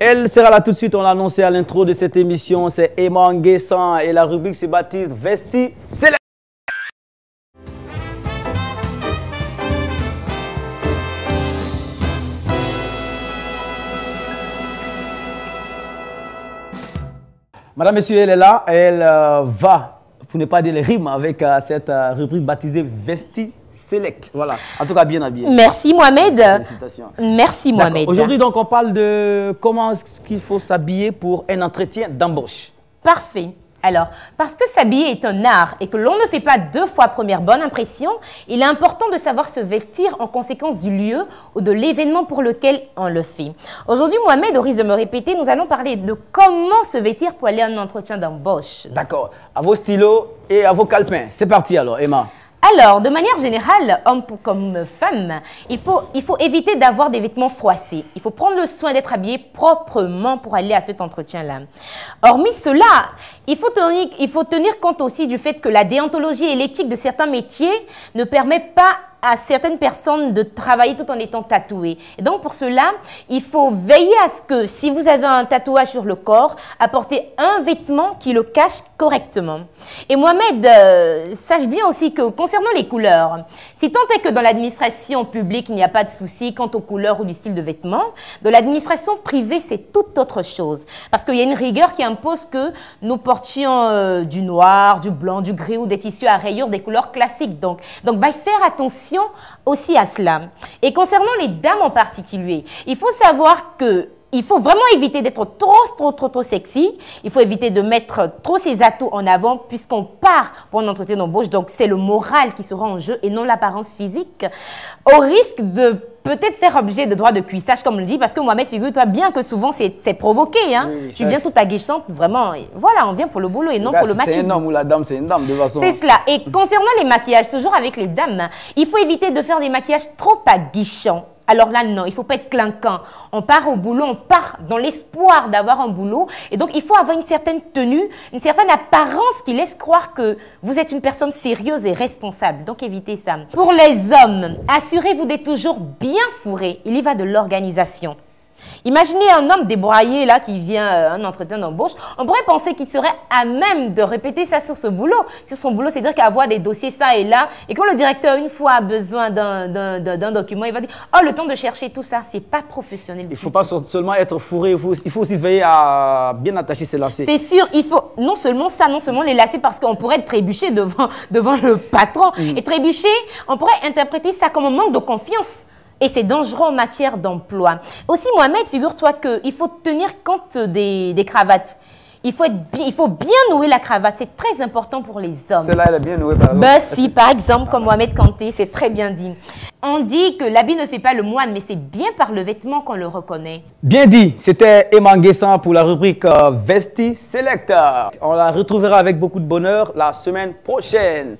Elle sera là tout de suite, on l'a annoncé à l'intro de cette émission, c'est Emma Nguessan et la rubrique se baptise Vesti Select. Madame, Messieurs, elle est là, elle va, pour ne pas dire les rimes, avec cette rubrique baptisée Vesti Select. Voilà, en tout cas bien habillé. Merci Mohamed. Félicitations. Merci Mohamed. Aujourd'hui, donc, on parle de comment est-ce qu'il faut s'habiller pour un entretien d'embauche. Parfait. Alors, parce que s'habiller est un art et que l'on ne fait pas deux fois première bonne impression, il est important de savoir se vêtir en conséquence du lieu ou de l'événement pour lequel on le fait. Aujourd'hui, Mohamed, au risque de me répéter, nous allons parler de comment se vêtir pour aller à un entretien d'embauche. D'accord. À vos stylos et à vos calepins. C'est parti alors, Emma. Alors, de manière générale, homme comme femme, il faut éviter d'avoir des vêtements froissés. Il faut prendre le soin d'être habillé proprement pour aller à cet entretien-là. Hormis cela, il faut tenir compte aussi du fait que la déontologie et l'éthique de certains métiers ne permettent pas à certaines personnes de travailler tout en étant tatouées. Et donc, pour cela, il faut veiller à ce que, si vous avez un tatouage sur le corps, apportez un vêtement qui le cache correctement. Et Mohamed, sache bien aussi que, concernant les couleurs, si tant est que dans l'administration publique, il n'y a pas de souci quant aux couleurs ou du style de vêtements, de l'administration privée, c'est toute autre chose. Parce qu'il y a une rigueur qui impose que nous portions du noir, du blanc, du gris ou des tissus à rayures, des couleurs classiques. Donc va faire attention aussi à cela. Et concernant les dames en particulier, il faut savoir que il faut vraiment éviter d'être trop sexy. Il faut éviter de mettre trop ses atouts en avant puisqu'on part pour un entretien d'embauche. Donc, c'est le moral qui sera en jeu et non l'apparence physique. Au risque de peut-être faire objet de droit de cuissage, comme on le dit, parce que Mohamed, figure-toi bien que souvent, c'est provoqué. Hein. Oui, tu viens tout aguichante, vraiment. Voilà, on vient pour le boulot et non pour le match. C'est un homme ou la dame, c'est une dame, de toute façon. C'est cela. Et concernant les maquillages, toujours avec les dames, il faut éviter de faire des maquillages trop aguichants. Alors là, non, il ne faut pas être clinquant. On part au boulot, on part dans l'espoir d'avoir un boulot. Et donc, il faut avoir une certaine tenue, une certaine apparence qui laisse croire que vous êtes une personne sérieuse et responsable. Donc, évitez ça. Pour les hommes, assurez-vous d'être toujours bien fourré. Il y va de l'organisation. Imaginez un homme débraillé là qui vient à un entretien d'embauche. On pourrait penser qu'il serait à même de répéter ça sur ce boulot. Sur son boulot, c'est-à-dire qu'avoir des dossiers ça et là. Et quand le directeur, une fois, a besoin d'un document, il va dire « Oh, le temps de chercher tout ça, c'est pas professionnel. » Il ne faut pas seulement être fourré, il faut aussi veiller à bien attacher ses lacets. C'est sûr, il faut non seulement ça, non seulement les lacets, parce qu'on pourrait trébucher devant le patron. Et trébucher, on pourrait interpréter ça comme un manque de confiance. Et c'est dangereux en matière d'emploi. Aussi, Mohamed, figure-toi qu'il faut tenir compte des cravates. Il faut bien nouer la cravate. C'est très important pour les hommes. Celle-là, elle est bien nouée, par exemple. Ben si, par exemple, comme Mohamed Kanté, c'est très bien dit. On dit que l'habit ne fait pas le moine, mais c'est bien par le vêtement qu'on le reconnaît. Bien dit. C'était Emma Nguessan pour la rubrique Vesti Select. On la retrouvera avec beaucoup de bonheur la semaine prochaine.